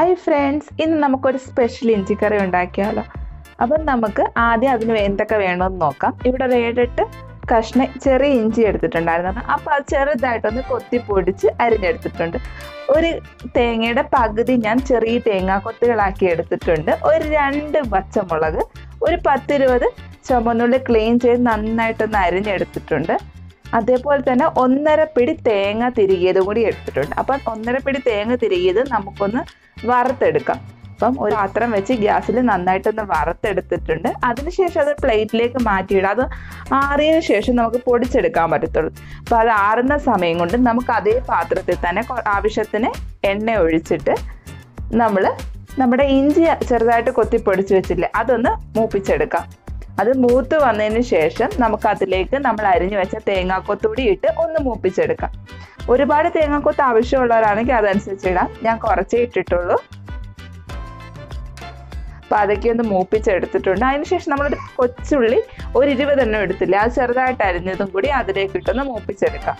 Hi friends, ഇന്ന് നമുക്കൊരു special ഇഞ്ചി കറി ഉണ്ടാക്കിയാലോ. അപ്പോൾ നമുക്ക് ആദ്യം അതിന് എന്തൊക്കെ വേണമെന്ന് നോക്കാം. ഇവിടെ ഒരു 7-8 കഷ്ണം ചെറിയ ഇഞ്ചി എടുത്തിട്ടുണ്ടായിരുന്നു. അപ്പോൾ അത് ചെറുതായിട്ടൊന്ന് കൊത്തി പൊടിച്ച് അരിഞ്ഞെടുത്തിട്ടുണ്ട്. ഒരു തേങ്ങയുടെ പകുതി ഞാൻ ചെറിയ തേങ്ങാക്കൊത്തുകളാക്കി എടുത്തിട്ടുണ്ട്. ഒരു 2 പച്ചമുളക്, ഒരു 10-20 ചുമന്നുള്ളി ക്ലീൻ ചെയ്ത് നന്നായിട്ടൊന്ന് അരിഞ്ഞെടുത്തിട്ടുണ്ട്. അതേപോലെ തന്നെ 1.5 പിടി തേങ്ങ തിരികിയത് കൂടി എടുത്തിട്ടുണ്ട്. അപ്പം 1.5 പിടി തേങ്ങ തിരികിയത് നമുക്കൊന്ന് വറുത്തെടുക്കാം. അപ്പം ഒരു പാത്രം വെച്ച് ഗ്യാസിൽ നന്നായിട്ടൊന്ന് വറുത്തെടുത്തിട്ടുണ്ട്. അതിനുശേഷം അത് പ്ലേറ്റിലേക്ക് മാറ്റിയിടാം. അത് ആറിയതിനു ശേഷം നമുക്ക് പൊടിച്ചെടുക്കാൻ പറ്റത്തുള്ളൂ. അപ്പോൾ അത് ആറുന്ന സമയം കൊണ്ട് നമുക്ക് അതേ പാത്രത്തിൽ തന്നെ ആവശ്യത്തിന് എണ്ണ ഒഴിച്ചിട്ട് നമ്മുടെ ഇഞ്ചി ചെറുതായിട്ട് കൊത്തിപ്പൊടിച്ച് വെച്ചില്ലേ, അതൊന്ന് മൂപ്പിച്ചെടുക്കാം. അത് മൂത്ത് വന്നതിന് ശേഷം നമുക്ക് അതിലേക്ക് നമ്മൾ അരിഞ്ഞു വെച്ച തേങ്ങാക്കൊത്തൂടി ഇട്ട് ഒന്ന് മൂപ്പിച്ചെടുക്കാം. ഒരുപാട് തേങ്ങാക്കൊത്ത് ആവശ്യമുള്ളവരാണെങ്കിൽ അതനുസരിച്ച് ഇടാം. ഞാൻ കുറച്ചേ ഇട്ടിട്ടുള്ളൂ. അപ്പോൾ അതൊക്കെ ഒന്ന് മൂപ്പിച്ചെടുത്തിട്ടുണ്ട്. അതിനുശേഷം നമ്മളൊരു കൊച്ചുള്ളി ഒരു 20 എണ്ണം എടുത്തില്ലേ, അത് ചെറുതായിട്ട് അരിഞ്ഞതും കൂടി അതിലേക്ക് ഇട്ടൊന്ന് മൂപ്പിച്ചെടുക്കാം.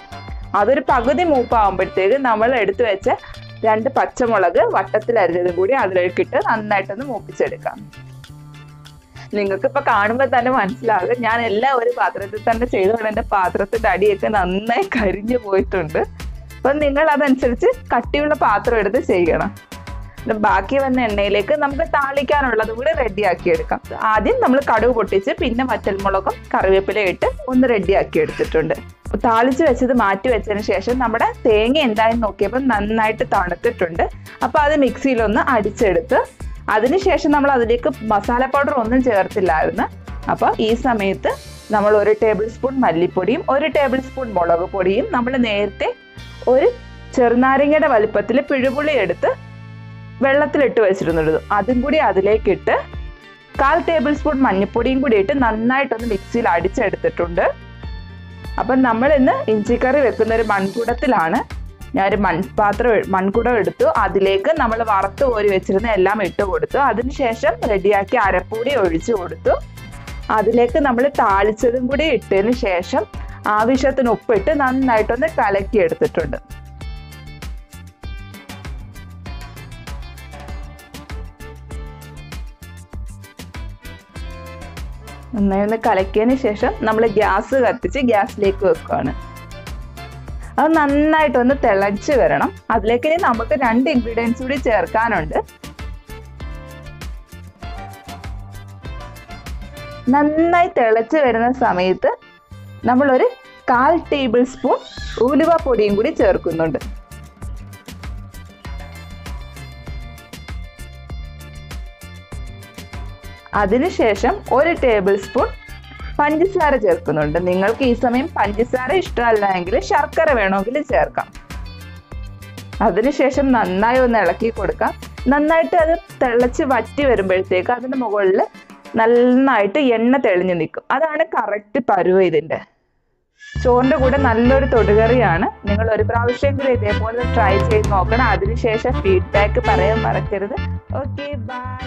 അതൊരു പകുതി മൂപ്പാകുമ്പോഴത്തേക്ക് നമ്മൾ എടുത്തു വെച്ച 2 പച്ചമുളക് വട്ടത്തിൽ അരിഞ്ഞതും കൂടി അതിലേക്കിട്ട് നന്നായിട്ടൊന്ന് മൂപ്പിച്ചെടുക്കാം. നിങ്ങൾക്ക് ഇപ്പോൾ കാണുമ്പോൾ തന്നെ മനസ്സിലാകും ഞാൻ എല്ലാം ഒരു പാത്രത്തിൽ തന്നെ ചെയ്തുകൊണ്ട് എൻ്റെ പാത്രത്തിൻ്റെ അടിയൊക്കെ നന്നായി കരിഞ്ഞു പോയിട്ടുണ്ട്. അപ്പം നിങ്ങൾ അതനുസരിച്ച് കട്ടിയുള്ള പാത്രം എടുത്ത് ചെയ്യണം. ബാക്കി വന്ന എണ്ണയിലേക്ക് നമുക്ക് താളിക്കാനുള്ളത് കൂടി റെഡിയാക്കി എടുക്കാം. ആദ്യം നമ്മൾ കടുക് പൊട്ടിച്ച് പിന്നെ വറ്റൽമുളകും കറിവേപ്പിലയും ഇട്ട് ഒന്ന് റെഡിയാക്കി എടുത്തിട്ടുണ്ട്. താളിച്ച് വെച്ചത് മാറ്റി വെച്ചതിന് ശേഷം നമ്മുടെ തേങ്ങ എന്തായെന്ന് നോക്കിയപ്പോൾ നന്നായിട്ട് തണുത്തിട്ടുണ്ട്. അപ്പോൾ അത് മിക്സിയിലൊന്ന് അടിച്ചെടുത്ത് അതിനുശേഷം നമ്മൾ അതിലേക്ക് മസാല പൗഡർ ഒന്നും ചേർത്തില്ലായിരുന്നു. അപ്പോൾ ഈ സമയത്ത് നമ്മൾ 1 ടേബിൾ സ്പൂൺ മല്ലിപ്പൊടിയും 1 ടേബിൾ സ്പൂൺ മുളക് പൊടിയും നമ്മൾ നേരത്തെ ഒരു ചെറുനാരങ്ങയുടെ വലിപ്പത്തിൽ പിഴുപുളി എടുത്ത് വെള്ളത്തിലിട്ട് വെച്ചിരുന്നുള്ളൂ, അതും കൂടി അതിലേക്കിട്ട് 1/4 ടേബിൾ സ്പൂൺ മഞ്ഞൾപ്പൊടിയും കൂടി ഇട്ട് നന്നായിട്ടൊന്ന് മിക്സിയിൽ അടിച്ചെടുത്തിട്ടുണ്ട്. അപ്പം നമ്മൾ ഇന്ന് ഇഞ്ചിക്കറി വെക്കുന്ന ഒരു മൺകുടത്തിലാണ്. ഞാനൊരു മൺകുടം എടുത്തു. അതിലേക്ക് നമ്മൾ വറുത്ത് കോരി വെച്ചിരുന്ന എല്ലാം ഇട്ട് കൊടുത്തു. അതിനുശേഷം റെഡിയാക്കി അരപ്പൊടി ഒഴിച്ചു കൊടുത്തു. അതിലേക്ക് നമ്മൾ താളിച്ചതും കൂടി ഇട്ടതിന് ശേഷം ആവശ്യത്തിന് ഉപ്പിട്ട് നന്നായിട്ടൊന്ന് കലക്കി എടുത്തിട്ടുണ്ട്. നന്നായി ഒന്ന് കലക്കിയതിന് ശേഷം നമ്മൾ ഗ്യാസ് കത്തിച്ച് ഗ്യാസിലേക്ക് വെക്കുകയാണ്. അത് നന്നായിട്ടൊന്ന് തിളച്ച് വരണം. അതിലേക്ക് ഇനി നമുക്ക് 2 ഇൻഗ്രീഡിയൻസ് കൂടി ചേർക്കാനുണ്ട്. നന്നായി തിളച്ച് വരുന്ന സമയത്ത് നമ്മളൊരു 1/4 ടേബിൾ സ്പൂൺ ഉലുവ പൊടിയും കൂടി ചേർക്കുന്നുണ്ട്. അതിനുശേഷം 1 ടേബിൾ സ്പൂൺ പഞ്ചസാര ചേർക്കുന്നുണ്ട്. നിങ്ങൾക്ക് ഈ സമയം പഞ്ചസാര ഇഷ്ടമല്ല എങ്കിൽ ശർക്കര വേണമെങ്കിൽ ചേർക്കാം. അതിനുശേഷം നന്നായി ഒന്ന് ഇളക്കി കൊടുക്കാം. നന്നായിട്ട് അത് തിളച്ച് വറ്റി വരുമ്പോഴത്തേക്ക് അതിൻ്റെ മുകളിൽ നന്നായിട്ട് എണ്ണ തെളിഞ്ഞു നിൽക്കും. അതാണ് കറക്റ്റ് പരുവം. ഇതിൻ്റെ ചോറിൻ്റെ കൂടെ നല്ലൊരു തൊടുകറിയാണ്. നിങ്ങൾ ഒരു പ്രാവശ്യമെങ്കിലും ഇതേപോലെ ട്രൈ ചെയ്ത് നോക്കണം. അതിനുശേഷം ഫീഡ്ബാക്ക് പറയാൻ മറക്കരുത്. Okay, by.